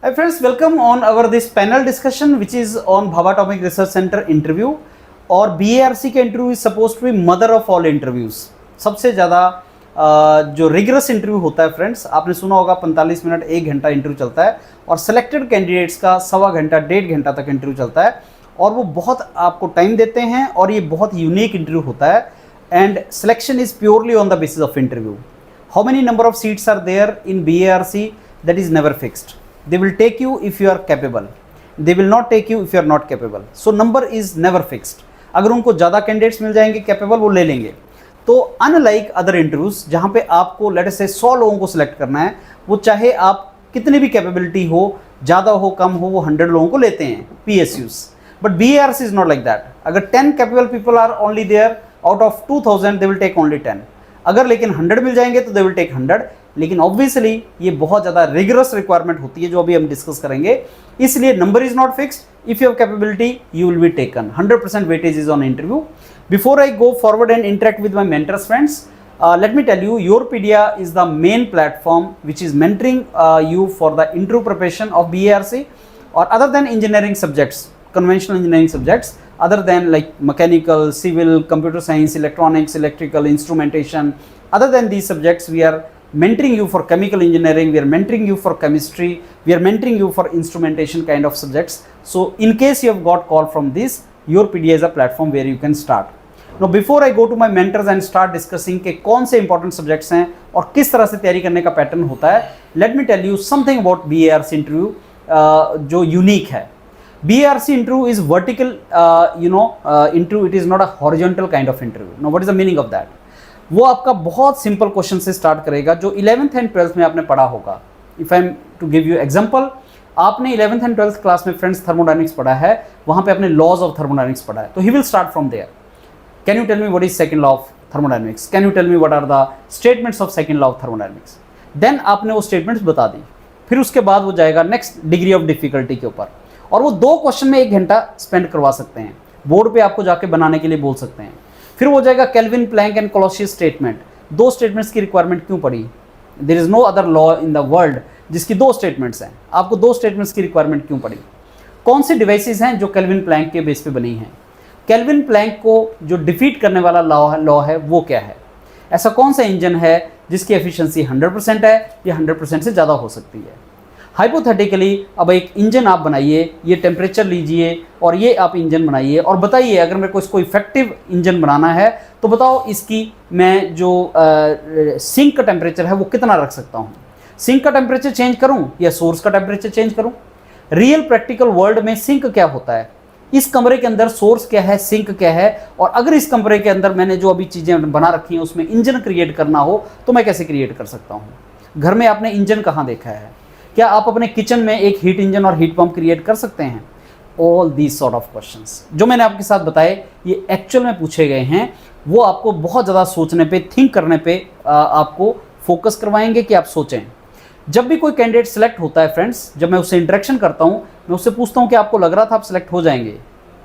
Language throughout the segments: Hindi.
Hi friends, welcome on our this panel discussion which is on Bhabha Atomic Research Center interview. और BARC का interview is suppose to be mother of all interviews. सबसे ज़्यादा जो रिगरस इंटरव्यू होता है फ्रेंड्स, आपने सुना होगा 45 मिनट 1 घंटा इंटरव्यू चलता है और सिलेक्टेड कैंडिडेट्स का 1.25 घंटा 1.5 घंटा तक इंटरव्यू चलता है और वो बहुत आपको टाइम देते हैं और ये बहुत यूनिक इंटरव्यू होता है and selection is purely on the basis of interview. How many number of seats are there in BARC, that is never fixed. They will take you if you are capable. They will not take you if you are not capable. So number is never fixed. अगर उनको ज़्यादा कैंडिडेट्स मिल जाएंगे कैपेबल, वो ले लेंगे। तो अनलाइक अदर इंटरव्यूज जहाँ पे आपको लेट से 100 लोगों को सिलेक्ट करना है, वो चाहे आप कितनी भी कैपेबिलिटी हो, ज़्यादा हो कम हो, वो 100 लोगों को लेते हैं PSUs. But BARC is not like that. अगर 10 capable people are only there out of 2000, they will take only 10। अगर लेकिन 100 मिल जाएंगे तो दे विल टेक 100। लेकिन ऑब्वियसली ये बहुत ज़्यादा रिगरस रिक्वायरमेंट होती है जो अभी हम डिस्कस करेंगे, इसलिए number is not fixed. If you have capability you will be taken. 100% weightage is on interview. Before I go forward and interact with my mentors friends, let me tell you, Yourpedia is the main platform which is mentoring you for the interview preparation of BARC or other than engineering subjects, conventional engineering subjects, other than like mechanical, civil, computer science, electronics, electrical, instrumentation. Other than these subjects, we are mentoring you for chemical engineering, we are mentoring you for chemistry, we are mentoring you for instrumentation kind of subjects. So in case you have got call from this, Yourpedia is a platform where you can start. Now before I go to my mentors and start discussing के कौन से important subjects हैं और किस तरह से तैयारी करने का पैटर्न होता है, let me tell you something about BARC interview जो unique है। BARC interview is vertical interview, it is not a horizontal kind of interview. Now what is the meaning of that? वो आपका बहुत सिंपल क्वेश्चन से स्टार्ट करेगा जो 11th एंड 12th में आपने पढ़ा होगा। If I am to give you example, आपने 11th एंड 12th क्लास में फ्रेंड्स थर्मोडायनेमिक्स पढ़ा है, वहाँ पे आपने लॉज ऑफ थर्मोडायनेमिक्स पढ़ा है, तो he will start from there. Can you tell me what is second law of thermodynamics, can you tell me what are the statements of second law of thermodynamics. Then आपने वो स्टेटमेंट्स बता दी, फिर उसके बाद वो जाएगा नेक्स्ट डिग्री ऑफ डिफिकल्टी के ऊपर, और वो 2 क्वेश्चन में 1 घंटा स्पेंड करवा सकते हैं, बोर्ड पे आपको जाके बनाने के लिए बोल सकते हैं। फिर वो जाएगा Kelvin, Planck and Clausius statement. 2 statements की रिक्वायरमेंट क्यों पड़ी? There is no other law in the world जिसकी 2 स्टेटमेंट्स हैं, आपको 2 स्टेटमेंट्स की रिक्वायरमेंट क्यों पड़ी? कौन सी डिवाइसेस हैं जो केल्विन प्लैंक के बेस पे बनी हैं? केल्विन प्लैंक को जो डिफीट करने वाला लॉ है वो क्या है? ऐसा कौन सा इंजन है जिसकी एफिशिएंसी 100% है या 100% से ज़्यादा हो सकती है? हाइपोथेटिकली अब एक इंजन आप बनाइए, ये टेम्परेचर लीजिए और ये आप इंजन बनाइए और बताइए अगर मेरे को इसको इफेक्टिव इंजन बनाना है तो बताओ इसकी मैं जो सिंक का टेम्परेचर है वो कितना रख सकता हूँ? सिंक का टेम्परेचर चेंज करूँ या सोर्स का टेम्परेचर चेंज करूँ? रियल प्रैक्टिकल वर्ल्ड में सिंक क्या होता है, इस कमरे के अंदर सोर्स क्या है, सिंक क्या है, और अगर इस कमरे के अंदर मैंने जो अभी चीज़ें बना रखी हैं उसमें इंजन क्रिएट करना हो तो मैं कैसे क्रिएट कर सकता हूँ? घर में आपने इंजन कहाँ देखा है? क्या आप अपने किचन में एक हीट इंजन और हीट पंप क्रिएट कर सकते हैं? All these sort of questions जो मैंने आपके साथ बताए ये एक्चुअल में पूछे गए हैं, वो आपको बहुत ज़्यादा सोचने पे, थिंक करने पे आपको फोकस करवाएंगे कि आप सोचें। जब भी कोई कैंडिडेट सेलेक्ट होता है फ्रेंड्स, जब मैं उससे इंटरेक्शन करता हूँ, मैं उससे पूछता हूँ कि आपको लग रहा था आप सेलेक्ट हो जाएंगे?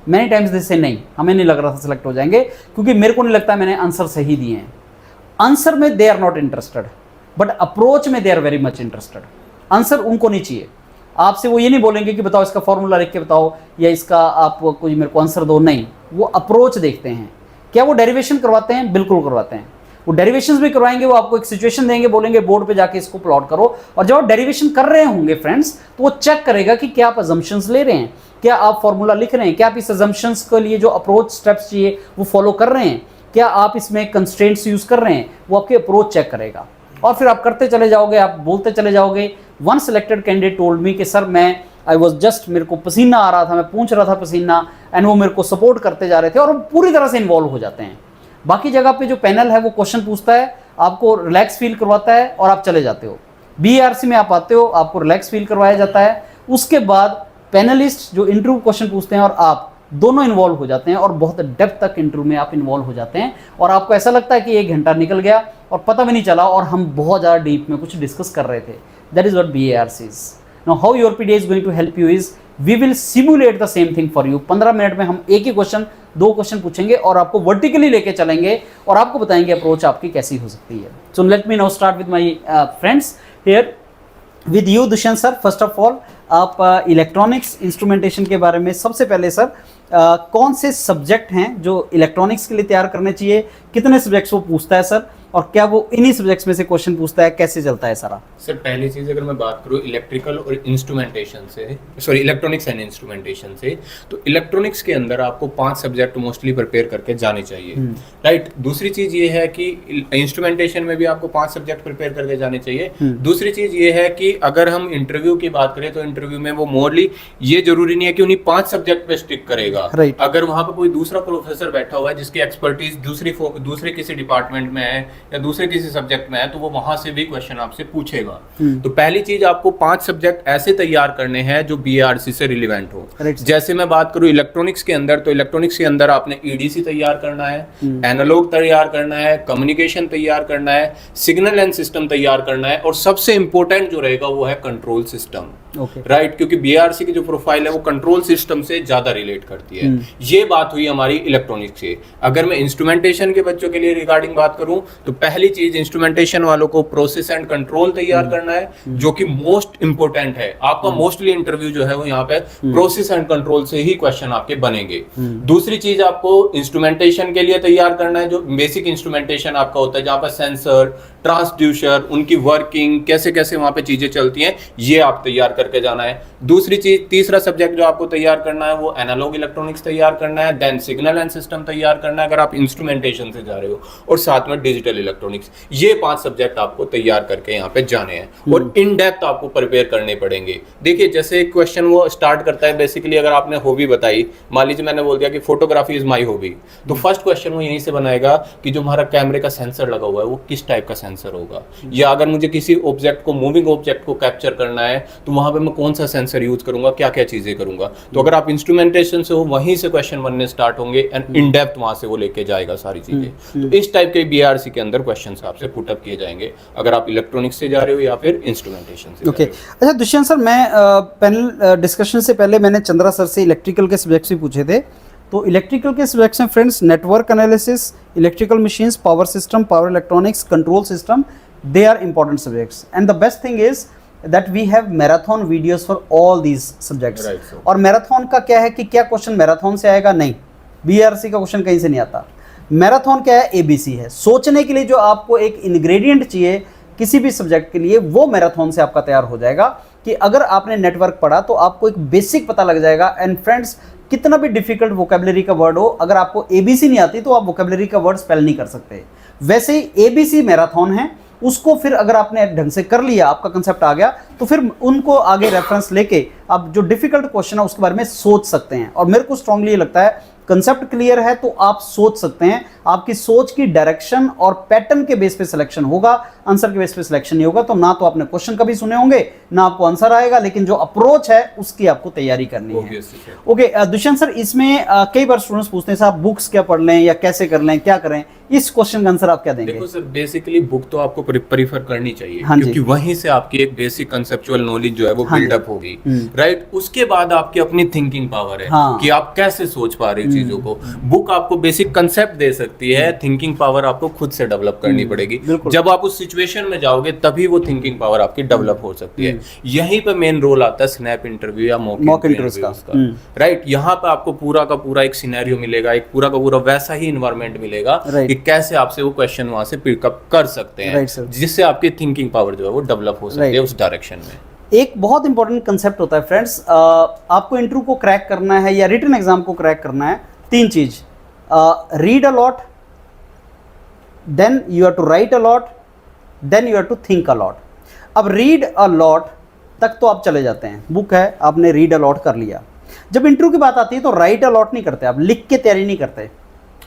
मैनी टाइम्स दे से नहीं, हमें नहीं लग रहा था सेलेक्ट हो जाएंगे, क्योंकि मेरे को नहीं लगता मैंने आंसर सही दिए हैं। आंसर में they are not interested, but approach में they are very much interested. Answer उनको नहीं चाहिए, आपसे वो ये नहीं बोलेंगे कि बताओ इसका फॉर्मूला लिख के बताओ या इसका आप कोई मेरे को आंसर दो, नहीं, वो अप्रोच देखते हैं। क्या वो डेरिवेशन करवाते हैं? बिल्कुल करवाते हैं। वो डेरिवेशंस भी करवाएंगे, वो आपको एक सिचुएशन देंगे, बोलेंगे बोर्ड पे जाके इसको प्लॉट करो, और जब आप डेरिवेशन कर रहे होंगे फ्रेंड्स तो वो चेक करेगा कि क्या आप अजम्पशंस ले रहे हैं, क्या आप फॉर्मूला लिख रहे हैं, क्या आप इस अजम्पशंस के लिए जो अप्रोच स्टेप्स चाहिए वो फॉलो कर रहे हैं, क्या आप इसमें कंस्ट्रेंट्स यूज कर रहे हैं, वो आपके अप्रोच चेक करेगा। और फिर आप करते चले जाओगे, आप बोलते चले जाओगे। One selected candidate told me कि सर मैं आई वॉज जस्ट, मेरे को पसीना आ रहा था, मैं पूछ रहा था पसीना, एंड वो मेरे को सपोर्ट करते जा रहे थे, और वो पूरी तरह से इन्वॉल्व हो जाते हैं। बाकी जगह पे जो पैनल है वो क्वेश्चन पूछता है, आपको रिलैक्स फील करवाता है और आप चले जाते हो। BARC में आप आते हो, आपको रिलैक्स फील करवाया जाता है, उसके बाद पैनलिस्ट जो इंटरव्यू क्वेश्चन पूछते हैं और आप दोनों इन्वॉल्व हो जाते हैं और बहुत डेप्थ तक इंटरव्यू में आप इन्वॉल्व हो जाते हैं, और आपको ऐसा लगता है कि 1 घंटा निकल गया और पता भी नहीं चला और हम बहुत ज़्यादा डीप में कुछ डिस्कस कर रहे थे। That is what BARC is. Now how Yourpedia is going to help you is we will simulate the same thing for you. 15 minute में हम एक ही क्वेश्चन, 2 क्वेश्चन पूछेंगे और आपको वर्टिकली लेके चलेंगे और आपको बताएंगे अप्रोच आपकी कैसी हो सकती है। So let me now start with my friends here. With you Dushyant sir, first of all आप इलेक्ट्रॉनिक्स इंस्ट्रूमेंटेशन के बारे में सबसे पहले सर कौन से सब्जेक्ट हैं जो इलेक्ट्रॉनिक्स के लिए तैयार करने चाहिए, कितने सब्जेक्ट्स वो पूछता है सर, और क्या वो इन्हीं सब्जेक्ट्स में से क्वेश्चन पूछता है, कैसे चलता है सारा? सर पहली चीज अगर मैं बात करूँ इलेक्ट्रिकल और इंस्ट्रूमेंटेशन से, सॉरी इलेक्ट्रॉनिक्स एंड इंस्ट्रूमेंटेशन से, तो इलेक्ट्रॉनिक्स के अंदर आपको 5 सब्जेक्ट मोस्टली प्रिपेयर करके जाने चाहिए, राइट। दूसरी चीज ये है कि इंस्ट्रूमेंटेशन में भी आपको 5 सब्जेक्ट प्रिपेयर करके जाने चाहिए। दूसरी चीज ये है कि अगर हम इंटरव्यू की बात करें तो इंटरव्यू में वो मोरली ये जरूरी नहीं है कि उन्हीं 5 सब्जेक्ट पे स्टिक करेगा, right. अगर वहां पे कोई दूसरा प्रोफेसर बैठा हुआ है जिसकी एक्सपर्टीज दूसरे किसी डिपार्टमेंट में है या दूसरे किसी सब्जेक्ट में है, तो वो वहां से भी क्वेश्चन आपसे पूछेगा। तो पहली चीज आपको 5 सब्जेक्ट ऐसे तैयार करने हैं जो बीआरसी से रिलेवेंट हो। जैसे मैं बात करूं इलेक्ट्रॉनिक्स के अंदर, तो इलेक्ट्रॉनिक्स के अंदर आपने ईडीसी तैयार करना है, एनालॉग तैयार करना है, कम्युनिकेशन तैयार करना है, सिग्नल एंड सिस्टम तैयार करना है, और सबसे इंपॉर्टेंट जो रहेगा वो है कंट्रोल सिस्टम, राइट। क्योंकि बीआरसी की जो प्रोफाइल है वो कंट्रोल सिस्टम से ज्यादा रिलेट करती है। ये बात हुई हमारी इलेक्ट्रॉनिक्स की। अगर मैं इंस्ट्रूमेंटेशन के बच्चों के लिए रिगार्डिंग बात करूं तो पहली चीज इंस्ट्रूमेंटेशन वालों को प्रोसेस एंड कंट्रोल तैयार करना है, जो कि मोस्ट इंपोर्टेंट है। आपका मोस्टली इंटरव्यू जो है वो यहाँ पे प्रोसेस एंड कंट्रोल से ही क्वेश्चन आपके बनेंगे। दूसरी चीज आपको इंस्ट्रूमेंटेशन के लिए तैयार करना है, जो बेसिक इंस्ट्रूमेंटेशन आपका होता है, जहां पर सेंसर, ट्रांसड्यूसर, उनकी वर्किंग, कैसे कैसे वहां पे चीजें चलती हैं, ये आप तैयार करके जाना है। दूसरी चीज, तीसरा सब्जेक्ट जो आपको तैयार करना है वो एनालॉग इलेक्ट्रॉनिक्स तैयार करना है, देन सिग्नल एंड सिस्टम तैयार करना है अगर आप इंस्ट्रूमेंटेशन से जा रहे हो, और साथ में डिजिटल इलेक्ट्रॉनिक्स। ये 5 सब्जेक्ट आपको तैयार करके यहाँ पे जाने हैं और इन डेप्थ आपको प्रिपेयर करने पड़ेंगे। देखिए जैसे क्वेश्चन वो स्टार्ट करता है, बेसिकली अगर आपने हॉबी बताई, मान लीजिए मैंने बोल दिया कि फोटोग्राफी इज माई हॉबी, तो फर्स्ट क्वेश्चन वो यहीं से बनाएगा कि जो हमारा कैमरे का सेंसर लगा हुआ है वो किस टाइप का सेंसर होगा, या अगर मुझे किसी ऑब्जेक्ट को, मूविंग ऑब्जेक्ट को कैप्चर करना है तो वहां पे मैं कौन सा सेंसर यूज करूंगा, क्या क्या चीजें करूंगा। तो अगर आप इंस्ट्रूमेंटेशन से हो वहीं से क्वेश्चन बनने स्टार्ट होंगे एंड इन डेप्थ वहां से वो लेके जाएगा सारी चीजें। तो इस टाइप के बीआरसी के अंदर क्वेश्चंस आपसे पुट अप किए जाएंगे अगर आप इलेक्ट्रॉनिक्स से जा रहे हो या फिर इंस्ट्रूमेंटेशन से। ओके अच्छा दुष्यंत सर, मैं पैनल डिस्कशन से पहले मैंने चंद्रा सर से इलेक्ट्रिकल के सब्जेक्ट्स भी पूछे थे। तो इलेक्ट्रिकल के सब्जेक्ट्स हैं friends, network analysis, electrical machines, power system, power electronics, control system, they are important subjects and the best thing is that we have marathon videos for all these subjects, right, और मैराथन का क्या है कि क्या क्वेश्चन मैराथन से आएगा, नहीं, बीआरसी का क्वेश्चन कहीं से नहीं आता। मैराथन क्या है, एबीसी है। सोचने के लिए जो आपको एक इंग्रेडिएंट चाहिए किसी भी सब्जेक्ट के लिए, वो मैराथन से आपका तैयार हो जाएगा। कि अगर आपने नेटवर्क पढ़ा तो आपको एक बेसिक पता लग जाएगा। एंड फ्रेंड्स, कितना भी डिफिकल्ट वोकेबलरी का वर्ड हो, अगर आपको एबीसी नहीं आती तो आप वोकेबलरी का वर्ड स्पेल नहीं कर सकते। वैसे ही एबीसी मैराथन है, उसको फिर अगर आपने ढंग से कर लिया, आपका कंसेप्ट आ गया, तो फिर उनको आगे रेफरेंस लेके आप जो डिफिकल्ट क्वेश्चन है उसके बारे में सोच सकते हैं। और मेरे को स्ट्रांगली ये लगता है कंसेप्ट क्लियर है तो आप सोच सकते हैं, आपकी सोच की डायरेक्शन और पैटर्न के बेस पे सिलेक्शन होगा, आंसर के बेस पे सिलेक्शन नहीं होगा। तो ना तो आपने क्वेश्चन कभी सुने होंगे, ना आपको आंसर आएगा, लेकिन जो अप्रोच है उसकी आपको तैयारी करनी है। ओके दुष्यंत सर, इसमें कई बार स्टूडेंट्स पूछते हैं साहब बुक्स क्या पढ़ लें या कैसे कर लें, क्या करें, इस क्वेश्चन का आंसर आप क्या देंगे? देखो सर, बेसिकली बुक तो आपको प्रीफर करनी चाहिए, क्योंकि वहीं से आपकी एक बेसिक कंसेप्चुअल नॉलेज जो है वो बिल्डअप होगी, राइट। उसके बाद आपकी अपनी थिंकिंग पावर है कि आप कैसे सोच पा रहे हो चीजों को। बुक आपको बेसिक कंसेप्ट दे सकती है, थिंकिंग पावर आपको खुद से डेवलप करनी पड़ेगी। जब आप उस सिचुएशन में जाओगे तभी वो थिंकिंग पावर आपकी डेवलप हो सकती है। यहीं पे मेन रोल आता है स्नैप इंटरव्यू या मॉक इंटरव्यू का, राइट। यहाँ पे आपको पूरा का पूरा एक सिनेरियो मिलेगा, एक पूरा का पूरा वैसा ही इन्वायरमेंट मिलेगा कि कैसे आपसे वो क्वेश्चन वहां से पिकअप कर सकते हैं, जिससे आपकी थिंकिंग पावर जो है वो डेवलप हो सकती है उस डायरेक्शन में। एक बहुत इंपॉर्टेंट कंसेप्ट होता है फ्रेंड्स, आपको इंटरव्यू को क्रैक करना है या रिटन एग्जाम को क्रैक करना है, 3 चीज, read a lot, then you have to write a lot, then you have to think a lot. अब रीड अ लॉट तक तो आप चले जाते हैं, बुक है, आपने रीड अ लॉट कर लिया। जब इंटरव्यू की बात आती है तो राइट अ लॉट नहीं करते, आप लिख के तैयारी नहीं करते।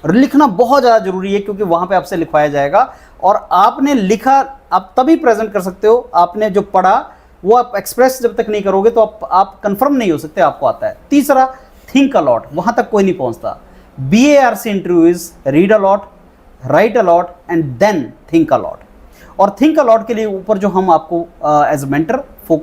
लिखना बहुत ज़्यादा जरूरी है, क्योंकि वहां पे आपसे लिखवाया जाएगा और आपने लिखा आप तभी प्रेजेंट कर सकते हो। आपने जो पढ़ा वो आप एक्सप्रेस जब तक नहीं करोगे तो आप कंफर्म नहीं हो सकते आपको आता है। तीसरा, थिंक अ लॉट, वहां तक कोई नहीं पहुंचता। BARC interview is read a lot, write a lot and then think a lot. और थिंक अ लॉट के लिए ऊपर जो हम आपको एज ए मेंटर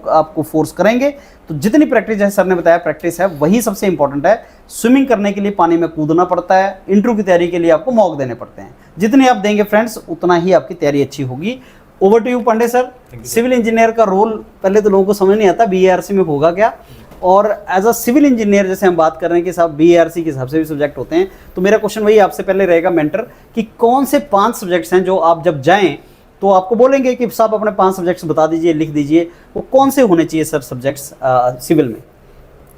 आपको फोर्स करेंगे, तो जितनी प्रैक्टिस, जैसे सर ने बताया प्रैक्टिस है, वही सबसे इंपॉर्टेंट है। स्विमिंग करने के लिए पानी में कूदना पड़ता है, इंटरव्यू की तैयारी के लिए आपको मॉक देने पड़ते हैं। जितने आप देंगे फ्रेंड्स, उतना ही आपकी तैयारी अच्छी होगी। Over to you Pandey sir. Civil engineer का रोल पहले तो लोगों को समझ नहीं आता बीएआरसी में होगा क्या, और एज अ सिविल इंजीनियर जैसे हम बात कर रहे हैं कि साहब बीएआरसी के हिसाब से भी सब्जेक्ट होते हैं, तो मेरा क्वेश्चन वही आपसे पहले रहेगा मेंटर कि कौन से 5 सब्जेक्ट्स हैं जो आप जब जाएं तो आपको बोलेंगे कि साहब अपने 5 सब्जेक्ट्स बता दीजिए, लिख दीजिए, वो कौन से होने चाहिए सर सब्जेक्ट्स सिविल में?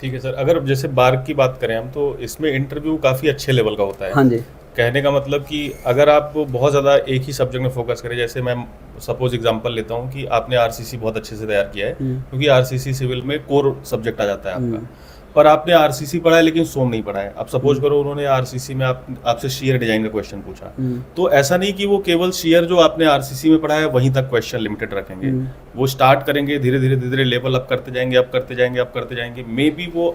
ठीक है सर, अगर जैसे बार की बात करें हम तो इसमें इंटरव्यू काफ़ी अच्छे लेवल का होता है। हाँ जी। कहने का मतलब कि अगर आप बहुत ज़्यादा एक ही सब्जेक्ट में फोकस करें, जैसे मैं सपोज एग्जांपल लेता हूँ कि आपने आरसीसी बहुत अच्छे से तैयार किया है, क्योंकि आरसीसी सिविल में कोर सब्जेक्ट आ जाता है आपका, पर आपने आरसीसी पढ़ा है लेकिन सोम नहीं पढ़ा है। अब सपोज करो उन्होंने आरसीसी में आपसे शेयर डिजाइन का क्वेश्चन पूछा, तो ऐसा नहीं कि वो केवल शेयर जो आपने आरसीसी में पढ़ा है वहीं तक क्वेश्चन लिमिटेड रखेंगे, वो स्टार्ट करेंगे धीरे धीरे लेवल अप करते जाएंगे, अप करते जाएंगे। मे बी वो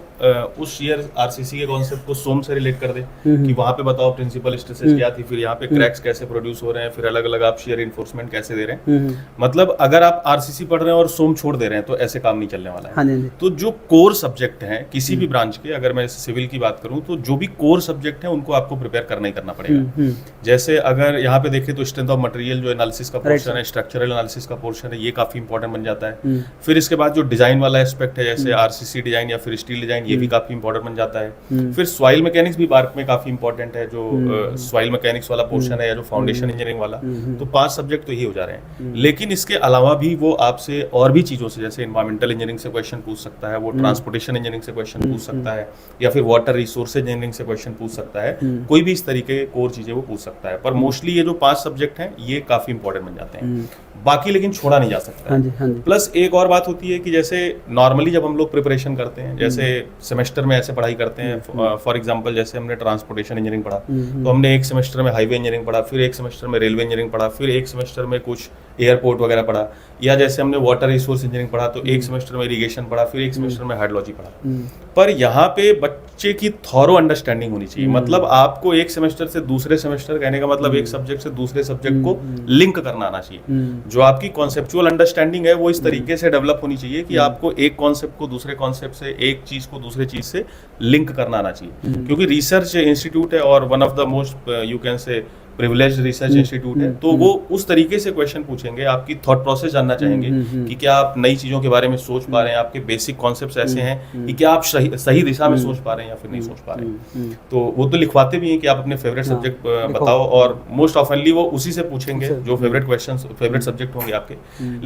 उस शेयर आरसीसी के कॉन्सेप्ट को सोम से रिलेट कर दे कि वहां पे बताओ प्रिंसिपल स्ट्रेसेस क्या थी, फिर यहाँ पे क्रैक्स कैसे प्रोड्यूस हो रहे हैं, फिर अलग अलग आप शेयर इन्फोर्समेंट कैसे दे रहे हैं। मतलब अगर आप आरसीसी पढ़ रहे हैं और सोम छोड़ दे रहे हैं तो ऐसे काम नहीं चलने वाला है। तो जो कोर सब्जेक्ट है किसी भी ब्रांच के, अगर मैं सिविल की बात करूं तो जो भी कोर सब्जेक्ट है उनको आपको प्रिपेयर करना ही करना पड़ेगा। जैसे अगर यहाँ पे देखें तो स्ट्रेंथ ऑफ मटेरियल जो एनालिसिस का पोर्शन है, स्ट्रक्चरल एनालिसिस का पोर्शन है, ये काफी इंपॉर्टेंट बन जाता है। फिर इसके बाद जो डिजाइन वाला एस्पेक्ट है जैसे आरसीसी डिजाइन या फिर स्टील डिजाइन, ये भी काफी इंपॉर्टेंट बन जाता है। फिर सॉइल मैकेनिक्स भी बार्क में काफी इंपॉर्टेंट है, जो सॉइल मैकेनिक्स वाला पोर्शन है या जो फाउंडेशन इंजीनियरिंग वाला, तो 5 सब्जेक्ट तो ये हो जा रहे हैं। लेकिन इसके अलावा भी वो आपसे और भी चीजों से, जैसे एनवायरमेंटल इंजीनियरिंग से क्वेश्चन पूछ सकता है, वो ट्रांसपोर्टेशन इंजीनियरिंग से क्वेश्चन पूछ सकता है, या फिर वाटर रिसोर्स इंजीनियरिंग से क्वेश्चन पूछ सकता है। कोई भी इस तरीके के कोर चीजें वो पूछ सकता है, पर मोस्टली ये जो 5 सब्जेक्ट हैं ये काफी इंपॉर्टेंट बन जाते हैं, बाकी लेकिन छोड़ा नहीं जा सकता। हाँ जी, हाँ जी। प्लस एक और बात होती है कि जैसे नॉर्मली जब हम लोग प्रिपरेशन करते हैं, जैसे सेमेस्टर में ऐसे पढ़ाई करते हैं, फॉर एग्जांपल जैसे हमने ट्रांसपोर्टेशन इंजीनियरिंग पढ़ा तो हमने एक सेमेस्टर में हाईवे इंजीनियरिंग पढ़ा, फिर एक सेमेस्टर में रेलवे इंजीनियरिंग पढ़ा, फिर एक सेमेस्टर में कुछ एयरपोर्ट वगैरह पढ़ा, या जैसे हमने वाटर रिसोर्स इंजीनियरिंग पढ़ा तो एक सेमेस्टर में इरिगेशन पढ़ा, फिर एक सेमेस्टर में हाइड्रोलॉजी पढ़ा। पर यहाँ पे बच्चे की थॉरो अंडरस्टैंडिंग होनी चाहिए। मतलब आपको एक सेमेस्टर से दूसरे सेमेस्टर, कहने का मतलब एक सब्जेक्ट से दूसरे सब्जेक्ट को लिंक करना आना चाहिए। जो आपकी कॉन्सेप्चुअल अंडरस्टैंडिंग है वो इस तरीके से डेवलप होनी चाहिए कि आपको एक कॉन्सेप्ट को दूसरे कॉन्सेप्ट से, एक चीज को दूसरे चीज से लिंक करना आना चाहिए। क्योंकि रिसर्च इंस्टीट्यूट है और one of the most you can say privileged research institute है, तो वो उस तरीके से क्वेश्चन पूछेंगे, आपकी थॉट प्रोसेस जानना चाहेंगे कि क्या आप नई चीजों के बारे में सोच पा रहे हैं, आपके बेसिक कॉन्सेप्ट्स ऐसे हैं कि क्या आप सही दिशा में सोच पा रहे हैं या फिर नहीं सोच पा रहे हैं। तो वो तो लिखवाते भी हैं कि आप अपने फेवरेट सब्जेक्ट बताओ, और मोस्ट ऑफनली वो उसी से पूछेंगे जो फेवरेट क्वेश्चन, फेवरेट सब्जेक्ट होंगे आपके।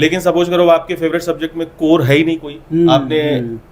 लेकिन सपोज करो आपके फेवरेट सब्जेक्ट में कोर है ही नहीं कोई, आपने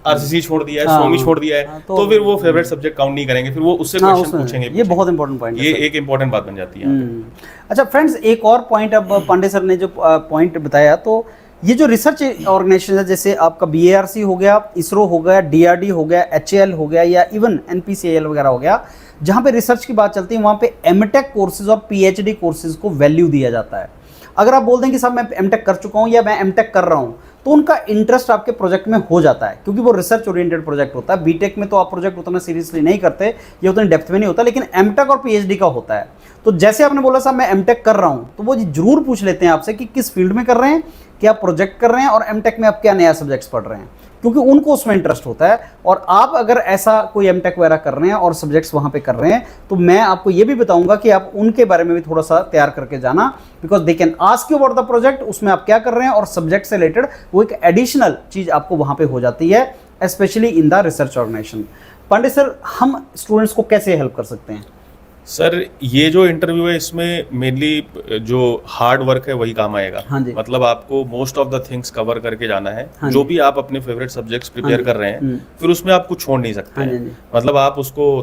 आरसीसी छोड़ दिया है, सोमी छोड़ दिया है, तो फिर वो फेवरेट सब्जेक्ट काउंट नहीं करेंगे, फिर वो उससे क्वेश्चन पूछेंगे। ये बहुत इंपॉर्टेंट पॉइंट है, ये एक इंपॉर्टेंट बात बन जाती है। अच्छा फ्रेंड्स, एक और पॉइंट अब पांडे सर ने जो पॉइंट बताया, तो ये जो रिसर्च ऑर्गेनाइजेशन है, जैसे आपका बीएआरसी हो गया, इसरो हो गया, डीआरडी हो गया, एचएएल हो गया, या इवन एनपीसीएल वगैरह हो गया, जहाँ पे रिसर्च की बात चलती है वहाँ पे एमटेक कोर्सेज और पीएचडी कोर्सेज को वैल्यू दिया जाता है। अगर आप बोल दें कि साहब मैं एमटेक कर चुका हूँ या मैं एमटेक कर रहा हूँ, तो उनका इंटरेस्ट आपके प्रोजेक्ट में हो जाता है, क्योंकि वो रिसर्च ओरिएंटेड प्रोजेक्ट होता है। बीटेक में तो आप प्रोजेक्ट उतना सीरियसली नहीं करते, ये उतने डेप्थ में नहीं होता, लेकिन एमटेक और पीएचडी का होता है। तो जैसे आपने बोला साहब मैं एमटेक कर रहा हूँ, तो वो जरूर पूछ लेते हैं आपसे कि किस फील्ड में कर रहे हैं, क्या प्रोजेक्ट कर रहे हैं, और एमटेक में आप क्या नया सब्जेक्ट्स पढ़ रहे हैं, क्योंकि उनको उसमें इंटरेस्ट होता है। और आप अगर ऐसा कोई एमटेक वगैरह कर रहे हैं और सब्जेक्ट्स वहाँ पे कर रहे हैं, तो मैं आपको ये भी बताऊंगा कि आप उनके बारे में भी थोड़ा सा तैयार करके जाना, because they can ask you about the project, उसमें आप क्या कर रहे हैं, और सब्जेक्ट से रिलेटेड वो एक एडिशनल चीज़ आपको वहाँ पे हो जाती है, specially in the research organization. Pandey sir, हम स्टूडेंट्स को कैसे हेल्प कर सकते हैं? सर, ये जो इंटरव्यू है इसमें मेनली जो हार्ड वर्क है वही काम आएगा। हाँ जी। मतलब आपको most of the things cover करके जाना है। हाँ जो भी आप अपने फेवरेट सब्जेक्ट्स प्रिपेयर कर रहे हैं, फिर उसमें आप कुछ छोड़ नहीं सकते हैं। मतलब आप उसको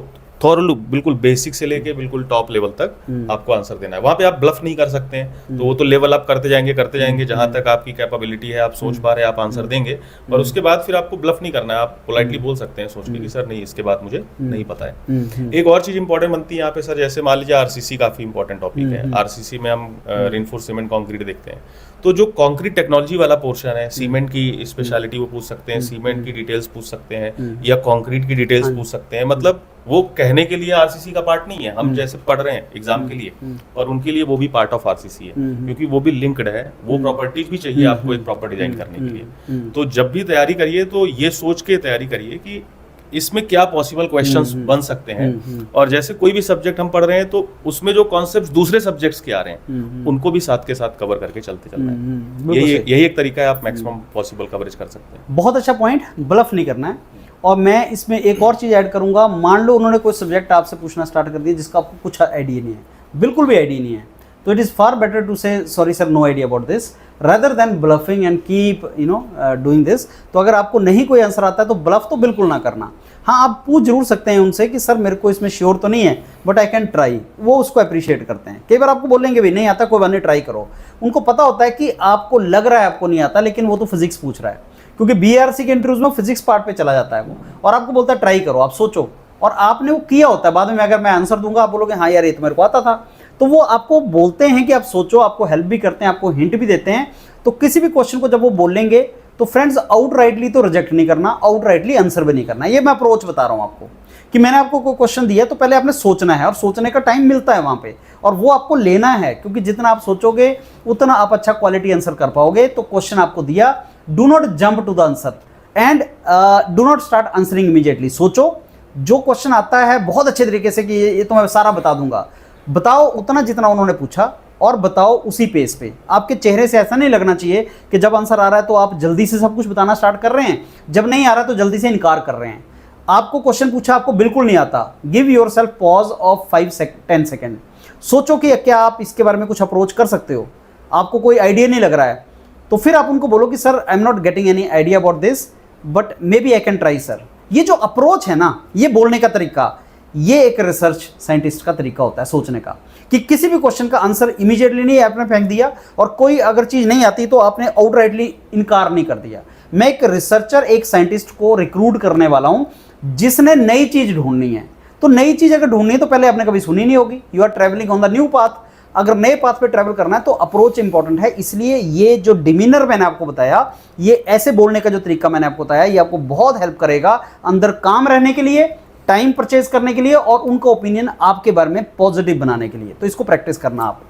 थॉरली बिल्कुल बेसिक से लेके बिल्कुल टॉप लेवल तक आपको आंसर देना है। वहाँ पे आप ब्लफ नहीं कर सकते हैं, तो वो तो लेवल अप करते जाएंगे जहां तक आपकी कैपेबिलिटी है, आप सोच पा रहे हैं, आप आंसर देंगे। और उसके बाद फिर आपको ब्लफ नहीं करना है, आप पोलाइटली बोल सकते हैं सोच के कि सर नहीं, इसके बाद मुझे नहीं पता है। एक और चीज इंपॉर्टेंट बनती है यहाँ पे सर, जैसे मान लीजिए आरसीसी काफी इंपॉर्टेंट टॉपिक है। आरसीसी में हम रेनफोर्स सीमेंट कॉन्क्रीट देखते हैं, तो जो कंक्रीट टेक्नोलॉजी वाला पोर्शन है, सीमेंट की स्पेशलिटी वो पूछ सकते हैं, सीमेंट की डिटेल्स पूछ सकते हैं, या कंक्रीट की डिटेल्स पूछ सकते हैं। मतलब वो कहने के लिए आरसीसी का पार्ट नहीं है, हम जैसे पढ़ रहे हैं एग्जाम के लिए, और उनके लिए वो भी पार्ट ऑफ आरसीसी है, क्योंकि वो भी लिंक्ड है। वो प्रॉपर्टीज भी चाहिए आपको एक प्रॉपर डिजाइन करने के लिए। तो जब भी तैयारी करिए तो ये सोच के तैयारी करिए कि इसमें क्या पॉसिबल क्वेश्चंस बन सकते हैं, और जैसे कोई भी सब्जेक्ट हम पढ़ रहे हैं तो उसमें जो कॉन्सेप्ट्स दूसरे सब्जेक्ट्स के आ रहे हैं उनको भी साथ के साथ कवर करके चलते चलना है। यही एक तरीका है, आप मैक्सिमम पॉसिबल कवरेज कर सकते हैं। बहुत अच्छा पॉइंट, ब्लफ नहीं करना है। और मैं इसमें एक और चीज़ ऐड करूंगा, मान लो उन्होंने कोई सब्जेक्ट आपसे पूछना स्टार्ट कर दिया जिसका आपको कुछ आइडिया नहीं है, बिल्कुल भी आइडिया नहीं है, तो it is far better to say sorry sir, no idea about this, rather than bluffing and keep doing this। तो अगर आपको नहीं कोई आंसर आता है तो ब्लफ तो बिल्कुल ना करना। हाँ, आप पूछ जरूर सकते हैं उनसे कि सर मेरे को इसमें श्योर तो नहीं है बट आई कैन ट्राई, वो उसको अप्रिशिएट करते हैं। कई बार आपको बोलेंगे भी नहीं आता, कोई बात नहीं, ट्राई करो। उनको पता होता है कि आपको लग रहा है आपको नहीं आता, लेकिन वो तो फिजिक्स पूछ रहा है, क्योंकि BRC के इंटरव्यूज में फिजिक्स पार्ट पे चला जाता है वो, और आपको बोलता है ट्राई करो, आप सोचो, और आपने वो किया होता है। बाद में अगर मैं आंसर दूंगा आप बोलोगे हाँ यार ये तो मेरे को आता था। तो वो आपको बोलते हैं कि आप सोचो, आपको हेल्प भी करते हैं, आपको हिंट भी देते हैं। तो किसी भी क्वेश्चन को जब वो बोलेंगे तो फ्रेंड्स आउटराइटली तो रिजेक्ट नहीं करना, आउटराइटली आंसर भी नहीं करना। ये मैं अप्रोच बता रहा हूँ आपको कि मैंने आपको कोई क्वेश्चन दिया तो पहले आपने सोचना है, और सोचने का टाइम मिलता है वहाँ पे, और वो आपको लेना है, क्योंकि जितना आप सोचोगे उतना आप अच्छा क्वालिटी आंसर कर पाओगे। तो क्वेश्चन आपको दिया, do not jump to the answer and do not start answering immediately. सोचो, जो क्वेश्चन आता है बहुत अच्छे तरीके से कि ये तो मैं सारा बता दूंगा, बताओ उतना जितना उन्होंने पूछा, और बताओ उसी पेस पे। आपके चेहरे से ऐसा नहीं लगना चाहिए कि जब आंसर आ रहा है तो आप जल्दी से सब कुछ बताना स्टार्ट कर रहे हैं, जब नहीं आ रहा तो जल्दी से इनकार कर रहे हैं। आपको क्वेश्चन पूछा, आपको बिल्कुल नहीं आता, give your self pause of 5-10 second, सोचो कि क्या आप इसके बारे में कुछ अप्रोच कर सकते हो। आपको कोई आइडिया नहीं लग रहा है तो फिर आप उनको बोलो कि sir I am not getting any idea about this but maybe I can try sir. ये जो अप्रोच है ना, ये बोलने का तरीका, ये एक रिसर्च साइंटिस्ट का तरीका होता है सोचने का, कि किसी भी क्वेश्चन का आंसर इमीडिएटली नहीं आपने फेंक दिया, और कोई अगर चीज़ नहीं आती तो आपने आउटराइटली इनकार नहीं कर दिया। मैं एक रिसर्चर, एक साइंटिस्ट को रिक्रूट करने वाला हूं जिसने नई चीज़ ढूंढनी है। तो नई चीज़ अगर ढूंढनी है तो पहले आपने कभी सुनी नहीं होगी, you are travelling on the new path. अगर नए पाथ पे ट्रैवल करना है तो अप्रोच इंपॉर्टेंट है। इसलिए ये जो डिमीनर मैंने आपको बताया, ये ऐसे बोलने का जो तरीका मैंने आपको बताया, ये आपको बहुत हेल्प करेगा अंदर काम रहने के लिए, टाइम परचेज करने के लिए, और उनका ओपिनियन आपके बारे में पॉजिटिव बनाने के लिए। तो इसको प्रैक्टिस करना आप।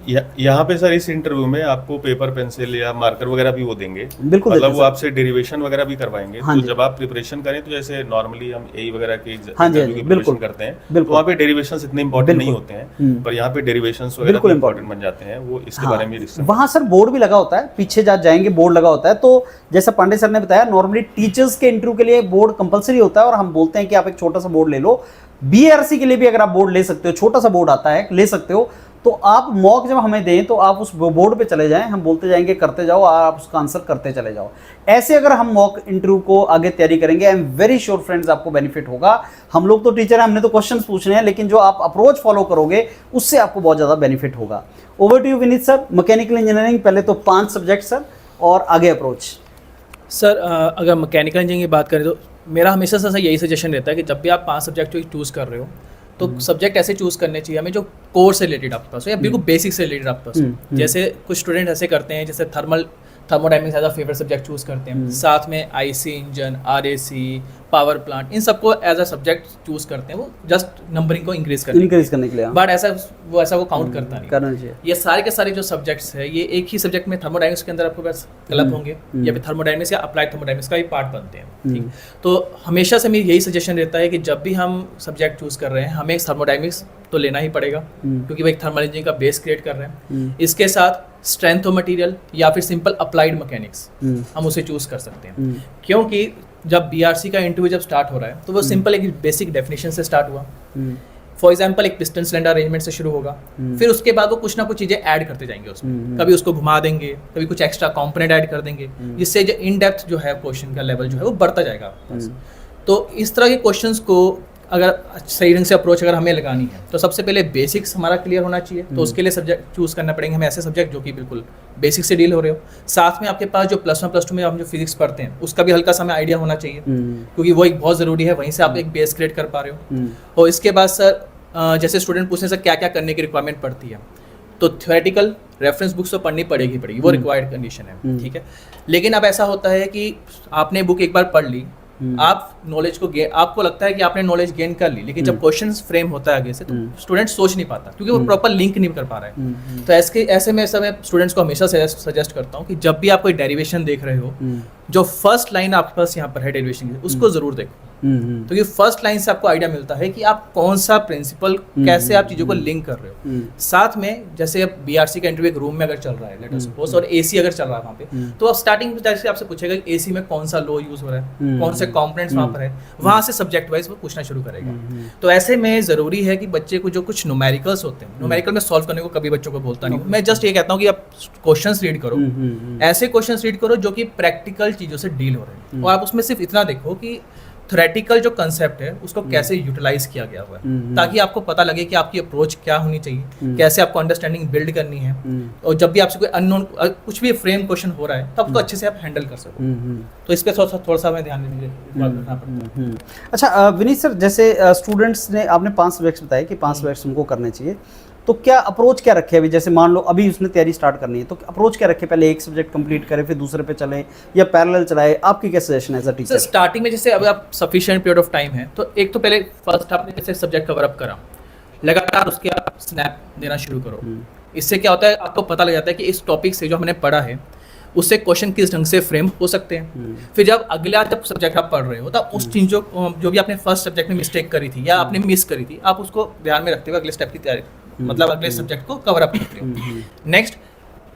यहाँ पे सर इस इंटरव्यू में आपको पेपर पेंसिल या मार्कर वगैरह भी वो देंगे, बिल्कुल, मतलब वो आपसे डेरिवेशन वगैरह भी करवाएंगे। हाँ तो जब आप प्रिपरेशन करें तो जैसे नॉर्मली हम एई वगैरह के हाँ जी, प्रिपरेशन करते हैं, तो वहाँ पे डेरिवेशंस इतने इंपॉर्टेंट नहीं होते हैं, पर यहाँ पे डेरिवेशंस वगैरह इंपॉर्टेंट बन जाते हैं। वो इसके बारे में वहाँ सर बोर्ड भी लगा होता है, पीछे जाएंगे बोर्ड लगा होता है। तो जैसा पांडे सर ने बताया, नॉर्मली टीचर्स के इंटरव्यू के लिए बोर्ड कंपलसरी होता है, और हम बोलते हैं कि आप एक छोटा सा बोर्ड ले लो। BRC के लिए भी अगर आप बोर्ड ले सकते हो, छोटा सा बोर्ड आता है, ले सकते हो। तो आप मॉक जब हमें दें तो आप उस बोर्ड पे चले जाएं, हम बोलते जाएंगे करते जाओ, आप उसका आंसर करते चले जाओ। ऐसे अगर हम मॉक इंटरव्यू को आगे तैयारी करेंगे, I am very sure friends आपको बेनिफिट होगा। हम लोग तो टीचर हैं, हमने तो क्वेश्चंस पूछने हैं, लेकिन जो आप अप्रोच फॉलो करोगे उससे आपको बहुत ज़्यादा बेनिफिट होगा। Over to you Vineet sir, mechanical engineering, पहले तो 5 सब्जेक्ट सर, और आगे अप्रोच। सर अगर मैकेनिकल इंजीनियरिंग की बात करें तो मेरा हमेशा से यही सजेशन रहता है कि जब भी आप 5 सब्जेक्ट चूज़ कर रहे हो तो सब्जेक्ट ऐसे चूज़ करने चाहिए हमें जो कोर से रिलेटेड आपके पास हो, या बिल्कुल बेसिक से रिलेटेड आपके पास हो। जैसे कुछ स्टूडेंट ऐसे करते हैं, जैसे thermodynamics as a favourite subject choose करते हैं, साथ में IC engine, RAC, power plant, इन सबको एज अ सब्जेक्ट चूज़ करते हैं, वो जस्ट नंबरिंग को इंक्रीज करने के लिए। बट ऐसा वो काउंट करता नहीं, करना चाहिए। ये सारे के सारे जो सब्जेक्ट्स है, ये एक ही सब्जेक्ट में थर्मोडायनेमिक्स के अंदर आपके पास क्लब होंगे, या फिर थर्मोडायनेमिक्स या अप्लाइड थर्मोडायनेमिक्स का भी पार्ट बनते हैं। ठीक, तो हमेशा से मेरी यही सजेशन रहता है कि जब भी हम सब्जेक्ट चूज़ कर रहे हैं, हमें थर्मोडायनेमिक्स तो लेना ही पड़ेगा, क्योंकि वो एक थर्मल इंजीनियरिंग का बेस क्रिएट कर रहे हैं। इसके साथ स्ट्रेंथ ऑफ मटेरियल या फिर सिंपल अप्लाइड मैकेनिक्स हम उसे चूज कर सकते हैं, क्योंकि जब BRC का इंटरव्यू जब स्टार्ट हो रहा है तो वो सिंपल एक बेसिक डेफिनेशन से स्टार्ट हुआ। फॉर एग्जाम्पल एक पिस्टन सिलेंडर अरेंजमेंट से शुरू होगा, फिर उसके बाद वो कुछ ना कुछ चीज़ें ऐड करते जाएंगे उसमें, कभी उसको घुमा देंगे, कभी कुछ एक्स्ट्रा कंपोनेंट ऐड कर देंगे, जिससे जो इन डेप्थ जो है क्वेश्चन का लेवल जो है वो बढ़ता जाएगा आपके पास। तो इस तरह के क्वेश्चंस को अगर सही ढंग से अप्रोच अगर हमें लगानी है तो सबसे पहले बेसिक्स हमारा क्लियर होना चाहिए। तो उसके लिए सब्जेक्ट चूज़ करना पड़ेंगे हमें ऐसे सब्जेक्ट जो कि बिल्कुल बेसिक से डील हो रहे हो। साथ में आपके पास जो +1 +2 में आप जो फिजिक्स पढ़ते हैं उसका भी हल्का सा हमें आइडिया होना चाहिए, क्योंकि वो एक बहुत ज़रूरी है, वहीं से आप एक बेस क्रिएट कर पा रहे हो। और इसके बाद सर जैसे स्टूडेंट पूछने से क्या क्या करने की रिक्वायरमेंट पड़ती है, तो थ्योरेटिकल रेफरेंस बुक्स तो पढ़नी पड़ेगी, वो रिक्वायर्ड कंडीशन है, ठीक है। लेकिन अब ऐसा होता है कि आपने बुक एक बार पढ़ ली, आप नॉलेज को आपको लगता है कि आपने नॉलेज गेन कर ली, लेकिन जब क्वेश्चंस फ्रेम होता है आगे से तो स्टूडेंट सोच नहीं पाता, क्योंकि वो प्रॉपर लिंक नहीं कर पा रहा है। तो ऐसे में मैं स्टूडेंट्स को हमेशा सजेस्ट करता हूँ कि जब भी आप कोई डेरिवेशन देख रहे हो, जो फर्स्ट लाइन आपके पास यहाँ पर है डेरिवेशन की, उसको जरूर देखो। क्योंकि फर्स्ट लाइन से आपको आइडिया मिलता है कि आप कौन सा प्रिंसिपल, कैसे आप चीज़ों को लिंक कर रहे हो। साथ में जैसे अब बीआरसी का इंटरव्यू एक रूम में अगर चल रहा है लेट अस सपोज, और एसी अगर चल रहा है वहाँ पे, तो अब स्टार्टिंग में जैसे आपसे पूछेगा कि एसी में कौन सा लो यूज हो रहा है, कौन से कंपोनेंट्स वहाँ पर है, वहाँ से सब्जेक्ट वाइज वो पूछना शुरू करेगा। तो ऐसे में ज़रूरी है कि बच्चे को जो कुछ न्यूमेरिकल्स होते हैं, न्यूमेरिकल में सॉल्व करने को कभी बच्चों को बोलता नहीं, मैं जस्ट ये कहता हूँ कि आप क्वेश्चंस रीड करो, ऐसे क्वेश्चंस रीड करो जो कि प्रैक्टिकल चीज़ों से डील हो रहे हैं, और आप उसमें सिर्फ इतना देखो कि थ्योरेटिकल जो कंसेप्ट है उसको कैसे यूटिलाइज किया गया हुआ है, ताकि आपको पता लगे कि आपकी अप्रोच क्या होनी चाहिए, कैसे आपको अंडरस्टैंडिंग बिल्ड करनी है, और जब भी आपसे कोई अननोन कुछ भी फ्रेम क्वेश्चन हो रहा है तब तो अच्छे से आप हैंडल कर सको। तो इस पे थोड़ा सा हमें ध्यान देंगे। अच्छा विनीत सर, जैसे स्टूडेंट्स ने, आपने 5 सब्जेक्ट्स बताए कि 5 सब्जेक्ट्स उनको करने चाहिए, तो क्या अप्रोच क्या रखे? अभी जैसे मान लो अभी उसने तैयारी स्टार्ट करनी है, तो अप्रोच क्या रखे? पहले एक सब्जेक्ट कंप्लीट करे फिर दूसरे पे चले, या पैरेलल चलाए? आपकी क्या सजेशन है एज अ टीचर? स्टार्टिंग में जैसे अगर आप सफिशिएंट पीरियड ऑफ टाइम है तो एक तो पहले फर्स्ट आपने जैसे सब्जेक्ट कवर अप करा, लगातार उसके आप स्नैप देना शुरू करो। इससे क्या होता है, आपको पता लग जाता है कि इस टॉपिक से जो हमने पढ़ा है उससे क्वेश्चन किस ढंग से फ्रेम हो सकते हैं। फिर जब सब्जेक्ट आप पढ़ रहे हो तब उस चीज़ों जो भी आपने फर्स्ट सब्जेक्ट में मिस्टेक करी थी या आपने मिस करी थी, आप उसको ध्यान में रखते हुए अगले स्टेप की तैयारी, मतलब अगले सब्जेक्ट को कवर अप करते हो। नेक्स्ट,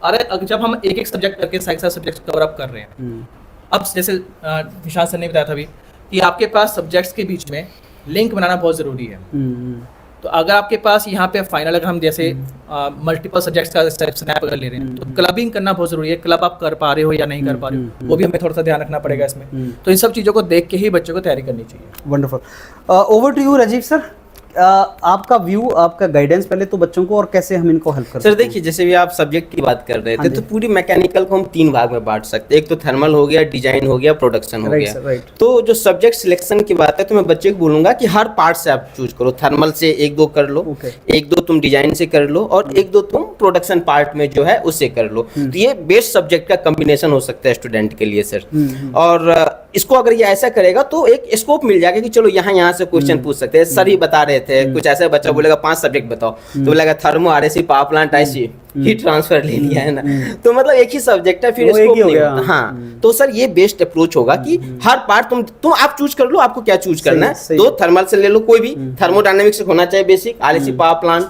अरे जब हम एक सब्जेक्ट करके सारे सब्जेक्ट कवर अप कर रहे हैं, अब जैसे निशांत सर ने बताया था अभी कि आपके पास सब्जेक्ट्स के बीच में लिंक बनाना बहुत ज़रूरी है। तो अगर आपके पास यहाँ पे फाइनल, अगर हम जैसे मल्टीपल सब्जेक्ट्स का स्नैप अगर ले रहे हैं, तो क्लबिंग करना बहुत जरूरी है। क्लब आप कर पा रहे हो या नहीं कर पा रहे हो, वो भी हमें थोड़ा सा ध्यान रखना पड़ेगा इसमें। तो इन सब चीज़ों को देख के ही बच्चों को तैयारी करनी चाहिए। Wonderful. Over to you Rajeev sir, आपका व्यू, आपका गाइडेंस पहले तो बच्चों को, और कैसे हम इनको हेल्प कर सकते हैं? सर देखिए, जैसे भी आप सब्जेक्ट की बात कर रहे थे, तो पूरी मैकेनिकल को हम 3 भाग में बांट सकते हैं। एक तो थर्मल हो गया, डिजाइन हो गया, प्रोडक्शन हो गया। तो जो सब्जेक्ट सिलेक्शन की बात है, तो मैं बच्चे को बोलूंगा कि हर पार्ट से आप चूज करो। थर्मल से 1-2 कर लो, 1-2 तुम डिजाइन से कर लो, और 1-2 तुम प्रोडक्शन पार्ट में जो है उससे कर लो। तो ये बेस्ट सब्जेक्ट का कॉम्बिनेशन हो सकता है स्टूडेंट के लिए सर। और इसको अगर ये ऐसा करेगा तो एक स्कोप मिल जाएगा कि चलो यहाँ से क्वेश्चन पूछ सकते हैं। सर ही बता रहे थे, कुछ ऐसा बच्चा बोलेगा 5 सब्जेक्ट बताओ, तो बोलेगा thermo, RAC, power plant, IC, heat transfer ले लिया है ना। तो मतलब एक ही सब्जेक्ट है, फिर स्कोप नहीं होता। हाँ, तो सर ये बेस्ट अप्रोच होगा कि हर पार्ट तुम आप चूज कर लो, आपको क्या चूज करना है। तो थर्मल से ले लो कोई भी, थर्मोडायनेमिक्स होना चाहिए बेसिक, आरएसी, पावर प्लांट,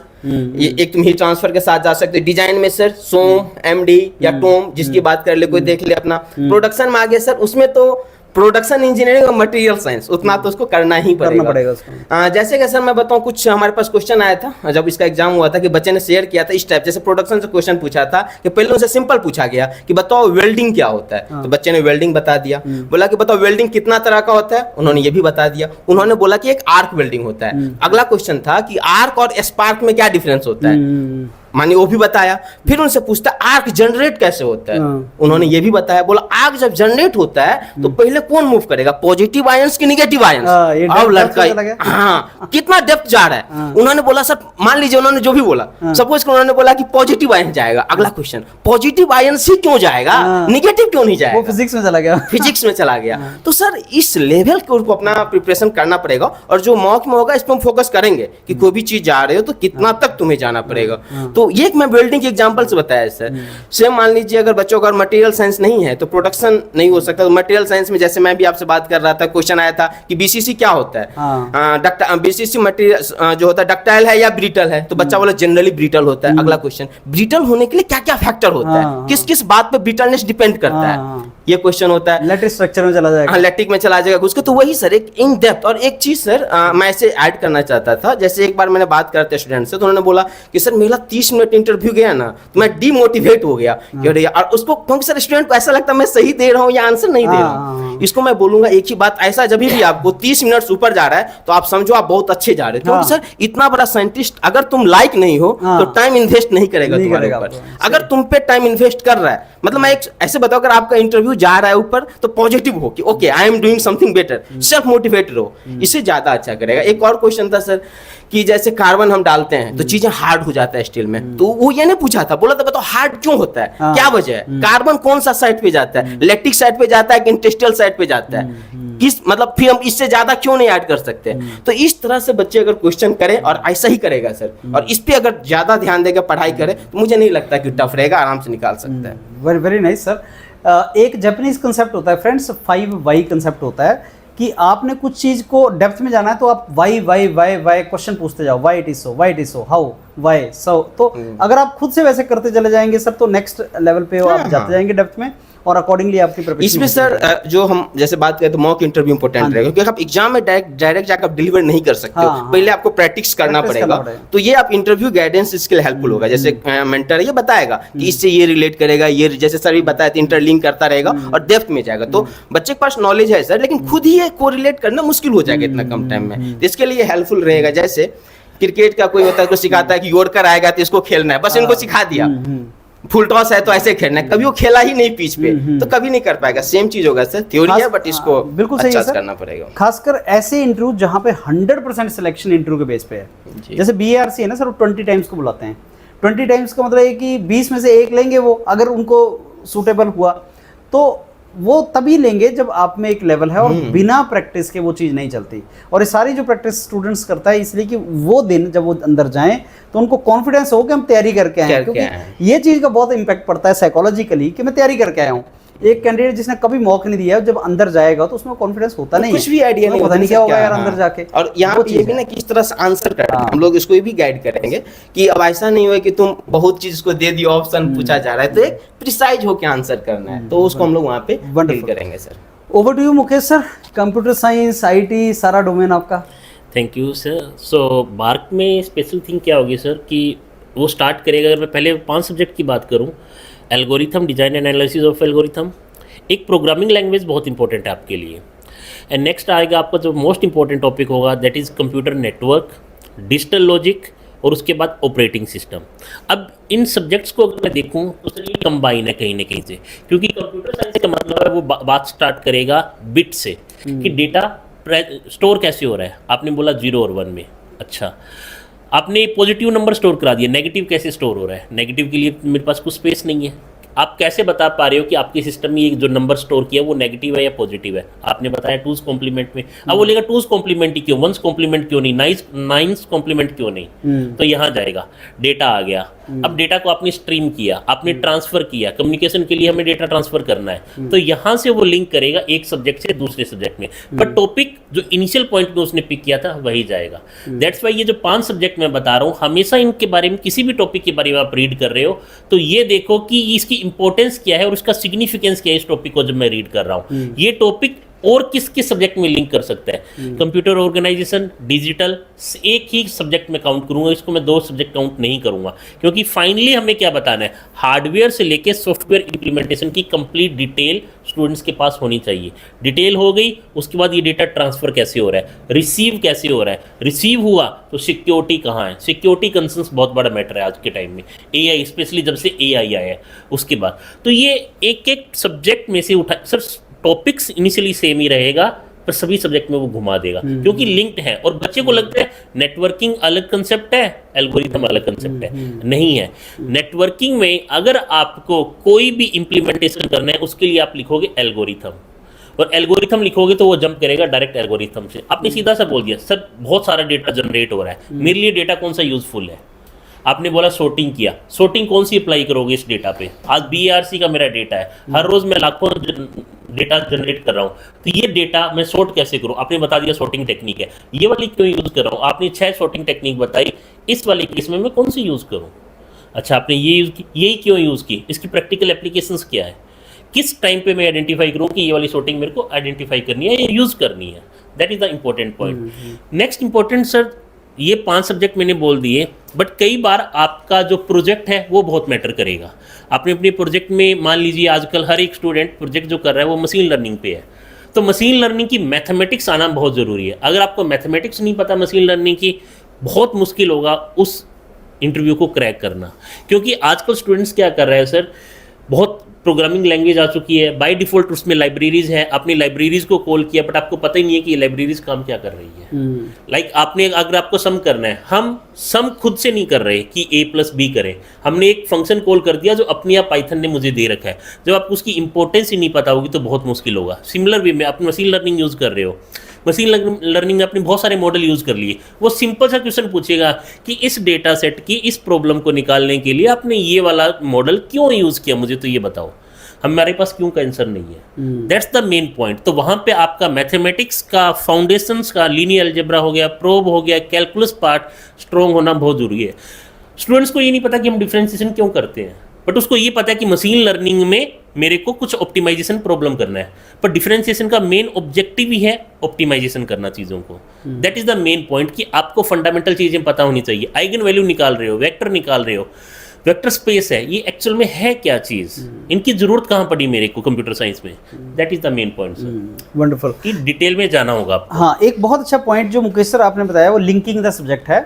ये एक तुम हीट ट्रांसफर के साथ जा सकते हो। डिजाइन में सर सोम, एमडी या टोम, जिसकी बात कर ले कोई देख ले अपना। प्रोडक्शन में आगे सर, उसमें तो प्रोडक्शन इंजीनियरिंग और मटेरियल साइंस उतना तो उसको करना ही पड़ेगा। जैसे कि सर मैं बताऊं, कुछ हमारे पास क्वेश्चन आया था जब इसका एग्जाम हुआ था, कि बच्चे ने शेयर किया था इस टाइप, जैसे प्रोडक्शन से क्वेश्चन पूछा था कि पहले उनसे सिंपल पूछा गया कि बताओ वेल्डिंग क्या होता है। तो बच्चे ने वेल्डिंग बता दिया। बोला कि बताओ वेल्डिंग कितना तरह का होता है, उन्होंने ये भी बता दिया। उन्होंने बोला कि एक आर्क वेल्डिंग होता है। अगला क्वेश्चन था कि आर्क और स्पार्क में क्या डिफरेंस होता है, मानिए वो भी बताया। फिर उनसे पूछता आर्क जनरेट कैसे होता है, उन्होंने ये भी बताया। बोला आर्क जब जनरेट होता है तो पहले कौन मूव करेगा, पॉजिटिव आयंस की निगेटिव आयंस। अब लड़का हाँ कितना डेप्थ जा रहा है। उन्होंने बोला सर, मान लीजिए उन्होंने जो भी बोला, सपोज उन्होंने बोला कि पॉजिटिव आयंस जाएगा। अगला क्वेश्चन, पॉजिटिव आयंस ही क्यों जाएगा, निगेटिव क्यों नहीं जाएगा? वो फिजिक्स में चला गया। फिजिक्स में चला गया। तो सर इस लेवल को अपना प्रिपरेशन करना पड़ेगा, और जो मॉक में होगा इस पर हम फोकस करेंगे कि कोई भी चीज जा रहे हो तो कितना तक तुम्हें जाना पड़ेगा। तो ये मैं वेल्डिंग के एग्जांपल से बताया सर। सेम मान लीजिए अगर बच्चों का मटेरियल साइंस नहीं है तो प्रोडक्शन नहीं हो सकता। तो मटेरियल साइंस में जैसे मैं भी आपसे बात कर रहा था, क्वेश्चन आया था कि बीसीसी क्या होता है। बीसीसी मटेरियल जो होता है डक्टाइल है या ब्रिटल है, तो बच्चा बोला जनरली ब्रिटल होता है। अगला क्वेश्चन, ब्रिटल होने के लिए क्या क्या फैक्टर होता है, किस किस बात पे ब्रिटलनेस डिपेंड करता है, ये क्वेश्चन होता है। लैटिक स्ट्रक्चर में चला जाएगा। हाँ, लैटिक में चला जाएगा उसको। तो वही सर एक इन डेप्थ। और एक चीज सर मैं इसे ऐड करना चाहता था, जैसे एक बार मैंने बात करते स्टूडेंट से, तो उन्होंने बोला कि सर मेरा 30 मिनट इंटरव्यू गया ना, तो मैं डिमोटिवेट हो गया। और उसको क्योंकि सर स्टूडेंट को ऐसा लगता है मैं सही दे रहा हूँ या आंसर नहीं दे रहा हूँ। इसको मैं बोलूंगा एक ही बात, ऐसा जब भी आपको 30 मिनट ऊपर जा रहा है तो आप समझो आप बहुत अच्छे जा रहे हो। क्योंकि सर इतना बड़ा साइंटिस्ट अगर तुम लाइक नहीं हो तो टाइम इन्वेस्ट नहीं करेगा तुम्हारे ऊपर। अगर तुम पे टाइम इन्वेस्ट कर रहा है, मतलब मैं एक ऐसे बताओ, अगर आपका इंटरव्यू जा रहा है ऊपर तो पॉजिटिव हो कि okay I am doing something better, self motivated हो, इससे ज्यादा अच्छा करेगा। एक और क्वेश्चन था सर कि जैसे कार्बन हम डालते हैं तो चीजें हार्ड हो जाता है स्टील में, तो वो ये नहीं पूछा था, बोला था बताओ हार्ड क्यों होता है, क्या वजह है, कार्बन कौन सा साइड पे जाता है, लैक्टिक साइड पे जाता है कि इंटेस्टियल साइड पे जाता है, किस मतलब फिर हम इससे ज्यादा क्यों नहीं ऐड कर सकते। तो इस तरह से बच्चे अगर क्वेश्चन करें और ऐसा ही करेगा सर, और इस पे अगर ज्यादा ध्यान देकर पढ़ाई करे तो मुझे नहीं लगता कि टफ रहेगा, आराम से निकाल सकता है। Very very nice sir. एक जापानीज कंसेप्ट होता है फ्रेंड्स, 5 वाई कंसेप्ट होता है कि आपने कुछ चीज़ को डेप्थ में जाना है तो आप वाई क्वेश्चन पूछते जाओ, why it is so, how, why so. तो अगर आप खुद से वैसे करते चले जाएंगे सर तो नेक्स्ट लेवल पे आप जाते जाएंगे डेप्थ में, और अकॉर्डिंगली आपकी प्रिपरेशन। इसमें सर जो हम जैसे बात करें तो मॉक इंटरव्यू इंपॉर्टेंट रहेगा, क्योंकि आप एग्जाम में डायरेक्ट जाकर आप डिलीवर नहीं कर सकते हो, पहले आपको प्रैक्टिस करना पड़ेगा। तो ये आप इंटरव्यू गाइडेंस इसके लिए हेल्पफुल होगा। जैसे मेंटर ये बताएगा कि इससे ये रिलेट करेगा, ये जैसे सर भी बताया था इंटरलिंक करता रहेगा और डेप्थ में जाएगा। तो बच्चे के पास नॉलेज है सर, लेकिन खुद ही ये कोरिलेट करना मुश्किल हो जाएगा इतना कम टाइम में। तो इसके लिए हेल्पफुल रहेगा। जैसे क्रिकेट का कोई होता है तो सिखाता है कि यॉर्कर आएगा तो इसको खेलना है, बस इनको सिखा दिया। फुल टॉस है तो ऐसे खेलना है, कभी वो खेला ही नहीं पिच पे तो कभी नहीं कर पाएगा। सेम चीज होगा सर, थ्योरी है बट इसको बिल्कुल सही अच्छा है सर, करना पड़ेगा। खासकर ऐसे इंटरव्यू जहां पे 100% सिलेक्शन इंटरव्यू के बेस पे है। जैसे BARC है ना सर, वो 20 टाइम्स को बुलाते हैं। 20 टाइम्स का मतलब है कि 20 में से एक लेंगे वो, अगर उनको सूटेबल हुआ तो वो तभी लेंगे जब आप में एक लेवल है, और बिना प्रैक्टिस के वो चीज़ नहीं चलती। और ये सारी जो प्रैक्टिस स्टूडेंट्स करता है इसलिए कि वो दिन जब वो अंदर जाएं तो उनको कॉन्फिडेंस हो कि हम तैयारी करके आए हैं, क्योंकि ये चीज़ का बहुत इंपैक्ट पड़ता है साइकोलॉजिकली कि मैं तैयारी करके आया हूँ। एक कैंडिडेट जिसने कभी मौका नहीं दिया जब अंदर जाएगा तो उसमें कॉन्फिडेंस होता नहीं, कुछ भी आइडिया नहीं, पता नहीं क्या होगा यार अंदर जाके। और यहाँ पे ये भी ना किस तरह से आंसर करना है, हम लोग इसको भी गाइड करेंगे कि अब ऐसा नहीं हो कि तुम बहुत चीज को दे दियो, ऑप्शन पूछा जा रहा है तो एक प्रिसाइज होकर आंसर करना है, तो उसको हम लोग वहाँ पे डील करेंगे sir. Over to you Mukesh sir, computer science, IT सारा डोमेन आपका। Thank you sir. So BARC में स्पेशल थिंग क्या होगी सर कि वो स्टार्ट करेगा, अगर मैं पहले 5 सब्जेक्ट की बात करूँ, algorithm, design and analysis of algorithm, एक प्रोग्रामिंग लैंग्वेज बहुत इंपॉर्टेंट है आपके लिए। एंड नेक्स्ट आएगा आपका जो मोस्ट इंपॉर्टेंट टॉपिक होगा that is computer network, digital logic, और उसके बाद ऑपरेटिंग सिस्टम। अब इन सब्जेक्ट्स को अगर मैं देखूं तो सर ये कंबाइन है कहीं ना कहीं से, क्योंकि कंप्यूटर साइंस का मतलब है वो बात स्टार्ट करेगा बिट से कि डेटा स्टोर कैसे हो रहा है। आपने बोला 0 और 1 में, अच्छा आपने पॉजिटिव नंबर स्टोर करा दिया, नेगेटिव कैसे स्टोर हो रहा है? नेगेटिव के लिए मेरे पास कुछ स्पेस नहीं है। आप कैसे बता पा रहे हो कि आपके सिस्टम में ये जो नंबर स्टोर किया वो नेगेटिव है या पॉजिटिव है? आपने बताया 2's कॉम्प्लीमेंट में, अब बोलेगा 2's कॉम्प्लीमेंट ही क्यों, 1's कॉम्प्लीमेंट क्यों नहीं, 9's कॉम्प्लीमेंट क्यों नहीं? तो यहाँ जाएगा, डेटा आ गया। अब डेटा को आपने स्ट्रीम किया, आपने ट्रांसफर किया, कम्युनिकेशन के लिए हमें डेटा ट्रांसफर करना है, तो यहाँ से वो लिंक करेगा एक सब्जेक्ट से दूसरे सब्जेक्ट में। पर टॉपिक जो इनिशियल पॉइंट में उसने पिक किया था वही जाएगा। दैट्स वाई ये जो 5 सब्जेक्ट मैं बता रहा हूँ, हमेशा इनके बारे में, किसी भी टॉपिक के बारे में आप रीड कर रहे हो तो ये देखो कि इसकी इंपॉर्टेंस क्या है और उसका सिग्निफिकेंस क्या है। इस टॉपिक को जब मैं रीड कर रहा हूँ, ये टॉपिक और किस किस सब्जेक्ट में लिंक कर सकता है? कंप्यूटर ऑर्गेनाइजेशन, डिजिटल, एक ही सब्जेक्ट में काउंट करूंगा, इसको मैं 2 सब्जेक्ट काउंट नहीं करूंगा, क्योंकि फाइनली हमें क्या बताना है, हार्डवेयर से लेके सॉफ्टवेयर इंप्लीमेंटेशन की कंप्लीट डिटेल स्टूडेंट्स के पास होनी चाहिए। डिटेल हो गई, उसके बाद ये डेटा ट्रांसफर कैसे हो रहा है, रिसीव कैसे हो रहा है, रिसीव हुआ तो सिक्योरिटी कहाँ है, सिक्योरिटी कंसर्न्स बहुत बड़ा मैटर है आज के टाइम में, AI स्पेशली जब से AI आया है उसके बाद। तो ये एक एक सब्जेक्ट में से उठा, सर टॉपिक्स इनिशियली सेम ही रहेगा पर सभी सब्जेक्ट में वो घुमा देगा क्योंकि लिंक्ड है। और बच्चे को लगता है नेटवर्किंग अलग कंसेप्ट है, एल्गोरिथम अलग कंसेप्ट है, नहीं है। नेटवर्किंग में अगर आपको कोई भी इंप्लीमेंटेशन करना है उसके लिए आप लिखोगे एल्गोरिथम, और एल्गोरिथम लिखोगे तो वो जंप करेगा डायरेक्ट एल्गोरिथम से। आपने सीधा सा बोल दिया सर बहुत सारा डेटा जनरेट हो रहा है, मेरे लिए डेटा कौन सा यूजफुल है? आपने बोला सॉर्टिंग किया, सॉर्टिंग कौन सी अप्लाई करोगे इस डेटा पे? आज BARC का मेरा डेटा है, हर रोज मैं लाखों डेटा जनरेट कर रहा हूँ, तो ये डेटा मैं सॉर्ट कैसे करूँ? आपने बता दिया सॉर्टिंग टेक्निक है, ये वाली क्यों यूज कर रहा हूँ? आपने 6 सॉर्टिंग टेक्निक बताई, इस वाली केस में मैं कौन सी यूज करूँ? अच्छा आपने ये यूज की, यही क्यों यूज की, इसकी प्रैक्टिकल एप्लीकेशंस क्या है, किस टाइम पे मैं आइडेंटिफाई करूँ कि ये वाली सॉर्टिंग मेरे को आइडेंटिफाई करनी है या यूज करनी है? That is the important point. Next important sir, ये 5 सब्जेक्ट मैंने बोल दिए, बट कई बार आपका जो प्रोजेक्ट है वो बहुत मैटर करेगा। आपने अपने प्रोजेक्ट में, मान लीजिए आजकल हर एक स्टूडेंट प्रोजेक्ट जो कर रहा है वो मशीन लर्निंग पे है, तो मशीन लर्निंग की मैथमेटिक्स आना बहुत ज़रूरी है। अगर आपको मैथमेटिक्स नहीं पता मशीन लर्निंग की, बहुत मुश्किल होगा उस इंटरव्यू को क्रैक करना, क्योंकि आजकल स्टूडेंट्स क्या कर रहे हैं सर, बहुत प्रोग्रामिंग लैंग्वेज आ चुकी है, बाय डिफॉल्ट उसमें लाइब्रेरीज है, आपने लाइब्रेरीज को कॉल किया बट आपको पता ही नहीं है कि ये लाइब्रेरीज काम क्या कर रही है। लाइक आपने, अगर आपको सम करना है, हम सम खुद से नहीं कर रहे कि A+B करें, हमने एक फंक्शन कॉल कर दिया जो अपने आप पाइथन ने मुझे दे रखा है। जब आपको उसकी इंपॉर्टेंस ही नहीं पता होगी तो बहुत मुश्किल होगा। सिमिलर वे में आप मशीन लर्निंग यूज़ कर रहे हो, मशीन लर्निंग में आपने बहुत सारे मॉडल यूज़ कर लिए, वो सिंपल सा क्वेश्चन पूछेगा कि इस डेटा सेट की इस प्रॉब्लम को निकालने के लिए आपने ये वाला मॉडल क्यों यूज़ किया, मुझे तो ये बताओ। हमारे पास क्यों का आंसर नहीं है। That's the main point. तो वहां पे आपका मैथमेटिक्स का फाउंडेशंस का लीनियर अलजेब्रा हो गया, प्रोब हो गया, कैलकुलस पार्ट स्ट्रॉन्ग होना बहुत जरूरी है। स्टूडेंट्स को ये नहीं पता कि हम डिफरेंशिएशन क्यों करते हैं, बट उसको ये पता है कि मशीन लर्निंग में मेरे को कुछ ऑप्टिमाइजेशन प्रॉब्लम करना है, पर डिफरेंशिएशन का मेन ऑब्जेक्टिव ही है ऑप्टिमाइजेशन करना चीज़ों को। That is the main point कि आपको फंडामेंटल चीज़ें पता होनी चाहिए। आइगन वैल्यू निकाल रहे हो, वेक्टर निकाल रहे हो, वेक्टर स्पेस है, ये एक्चुअल में है क्या चीज़, इनकी जरूरत कहाँ पड़ी मेरे को कंप्यूटर साइंस में। That is the main point sir. Wonderful. कि डिटेल में जाना होगा आपको। हाँ, एक बहुत अच्छा पॉइंट जो मुकेश सर आपने बताया वो लिंकिंग द सब्जेक्ट है।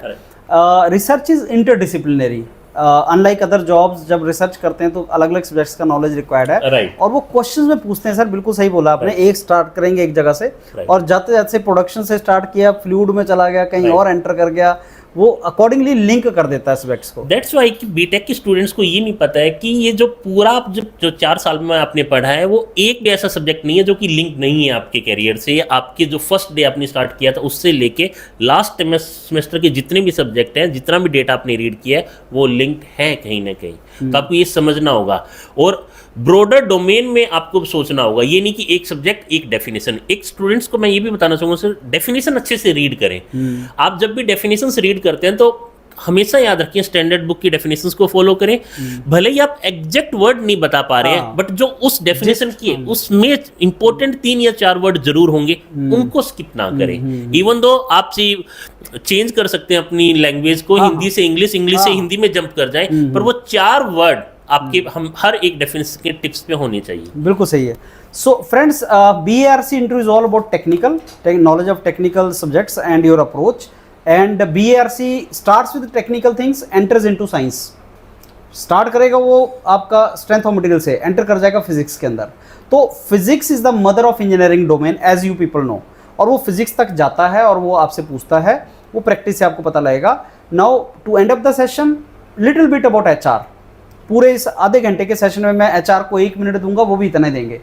Research is interdisciplinary. Unlike other jobs, जब रिसर्च करते हैं तो अलग अलग सब्जेक्ट्स का नॉलेज रिक्वायर्ड है। Right. और वो क्वेश्चंस में पूछते हैं सर, बिल्कुल सही बोला आपने। एक स्टार्ट करेंगे एक जगह से और जाते जाते प्रोडक्शन से स्टार्ट किया, फ्लूइड में चला गया, कहीं और एंटर कर गया, वो अकॉर्डिंगली लिंक कर देता है सब्जेक्ट्स को। दैट्स वाई कि बीटेक के स्टूडेंट्स को ये नहीं पता है कि ये जो पूरा जो 4 साल में आपने पढ़ा है वो एक भी ऐसा सब्जेक्ट नहीं है जो कि लिंक नहीं है आपके कैरियर से, या आपके जो फर्स्ट डे आपने स्टार्ट किया था उससे लेके लास्ट सेमेस्टर के जितने भी सब्जेक्ट हैं, जितना भी डेटा आपने रीड किया है, वो लिंक है कहीं ना कहीं। तो आपको ये समझना होगा और ब्रॉडर डोमेन में आपको सोचना होगा। ये नहीं कि एक सब्जेक्ट एक डेफिनेशन। एक स्टूडेंट्स को मैं ये भी बताना चाहूँगा सर, डेफिनेशन अच्छे से रीड करें। आप जब भी डेफिनेशंस रीड करते हैं तो हमेशा याद रखिए स्टैंडर्ड बुक की डेफिनेशंस को फॉलो करें। भले ही आप एग्जैक्ट वर्ड नहीं बता पा रहे हैं, बट जो उस डेफिनेशन की है उसमें इंपॉर्टेंट 3 या 4 वर्ड जरूर होंगे, उनको स्किप ना करें। इवन दो आप चेंज कर सकते हैं अपनी लैंग्वेज को, हिंदी से इंग्लिश, इंग्लिश से हिंदी में जंप कर जाए, पर वो 4 वर्ड आपके हम हर एक डेफिनेशन के टिप्स पे होनी चाहिए। बिल्कुल सही है। So friends, BARC interview is all about technical knowledge of technical subjects and your approach, and BARC starts with technical things, enters into science. Start करेगा वो आपका स्ट्रेंथ ऑफ मटेरियल से, एंटर कर जाएगा फिजिक्स के अंदर। तो physics is the mother of engineering domain as you people know, और वो फिजिक्स तक जाता है और वो आपसे पूछता है, वो प्रैक्टिस से आपको पता लगेगा। Now to end up the session, little bit about HR। पूरे इस आधे घंटे के सेशन में मैं HR को 1 मिनट दूंगा, वो भी इतने देंगे,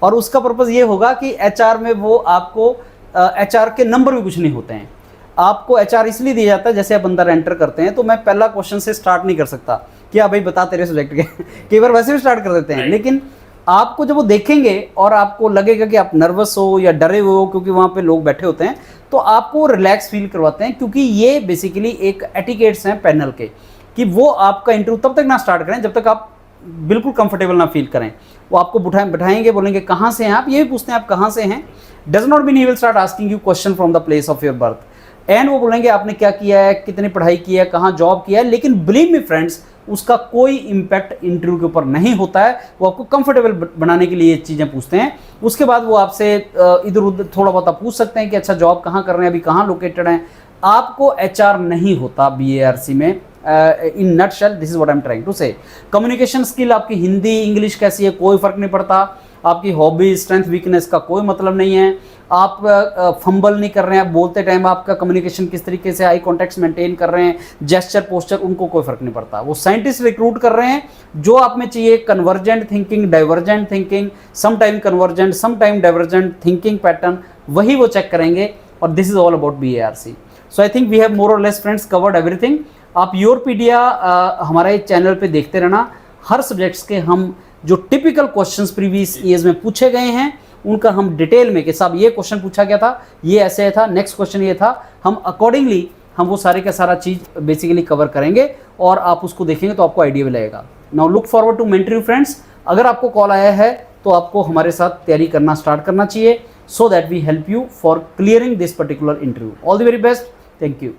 और उसका पर्पज़ ये होगा कि HR में वो आपको HR के नंबर भी कुछ नहीं होते हैं। आपको HR इसलिए दिया जाता है, जैसे आप अंदर एंटर करते हैं तो मैं पहला क्वेश्चन से स्टार्ट नहीं कर सकता कि भाई बता तेरे सब्जेक्ट के कई बार वैसे भी स्टार्ट कर देते हैं, लेकिन आपको जब वो देखेंगे और आपको लगेगा कि आप नर्वस हो या डरे हुए हो क्योंकि वहाँ पे लोग बैठे होते हैं, तो आपको रिलैक्स फील करवाते हैं, क्योंकि ये बेसिकली एक एटिकेट्स हैं पैनल के कि वो आपका इंटरव्यू तब तक ना स्टार्ट करें जब तक आप बिल्कुल कंफर्टेबल ना फील करें। वो आपको बैठाएंगे, बोलेंगे कहाँ से हैं आप, ये भी पूछते हैं आप कहाँ से हैं। Does not mean he will start asking you question from the place of your birth, and वो बोलेंगे आपने क्या किया है, कितनी पढ़ाई की है, कहाँ जॉब किया है। लेकिन बिलीव मी फ्रेंड्स, उसका कोई इम्पैक्ट इंटरव्यू के ऊपर नहीं होता है। वो आपको कंफर्टेबल बनाने के लिए ये चीज़ें पूछते हैं। उसके बाद वो आपसे इधर उधर थोड़ा बहुत पूछ सकते हैं कि अच्छा जॉब कहाँ कर रहे हैं, अभी कहाँ लोकेटेड हैं। आपको HR नहीं होता BARC में। In nutshell this is what I am trying to say. Communication skill आपकी हिंदी इंग्लिश कैसी है कोई फर्क नहीं पड़ता। आपकी हॉबी स्ट्रेंथ वीकनेस का कोई मतलब नहीं है। आप फंबल नहीं कर रहे हैं, आप बोलते टाइम आपका कम्युनिकेशन किस तरीके से, आई कॉन्टेक्ट मेंटेन कर रहे हैं, जेस्चर पोस्चर, उनको कोई फर्क नहीं पड़ता। वो साइंटिस्ट रिक्रूट कर रहे हैं, जो आप में चाहिए convergent thinking, divergent thinking, some time convergent some time divergent thinking pattern, वही वो चेक करेंगे। और this is all about BARC। So I think we have more और लेस फ्रेंड्स कवर्ड एवरीथिंग। आप योरपीडिया हमारे चैनल पे देखते रहना। हर सब्जेक्ट्स के हम जो टिपिकल क्वेश्चंस प्रीवियस ईयर्स में पूछे गए हैं उनका हम डिटेल में कि साहब ये क्वेश्चन पूछा गया था, ये ऐसे था, नेक्स्ट क्वेश्चन ये था, हम अकॉर्डिंगली हम वो सारे का सारा चीज़ बेसिकली कवर करेंगे और आप उसको देखेंगे तो आपको आइडिया भी लगेगा। Now look forward to mentor you friends. अगर आपको कॉल आया है तो आपको हमारे साथ तैयारी करना स्टार्ट करना चाहिए, so that we help you for clearing this particular interview. All the very best, thank you.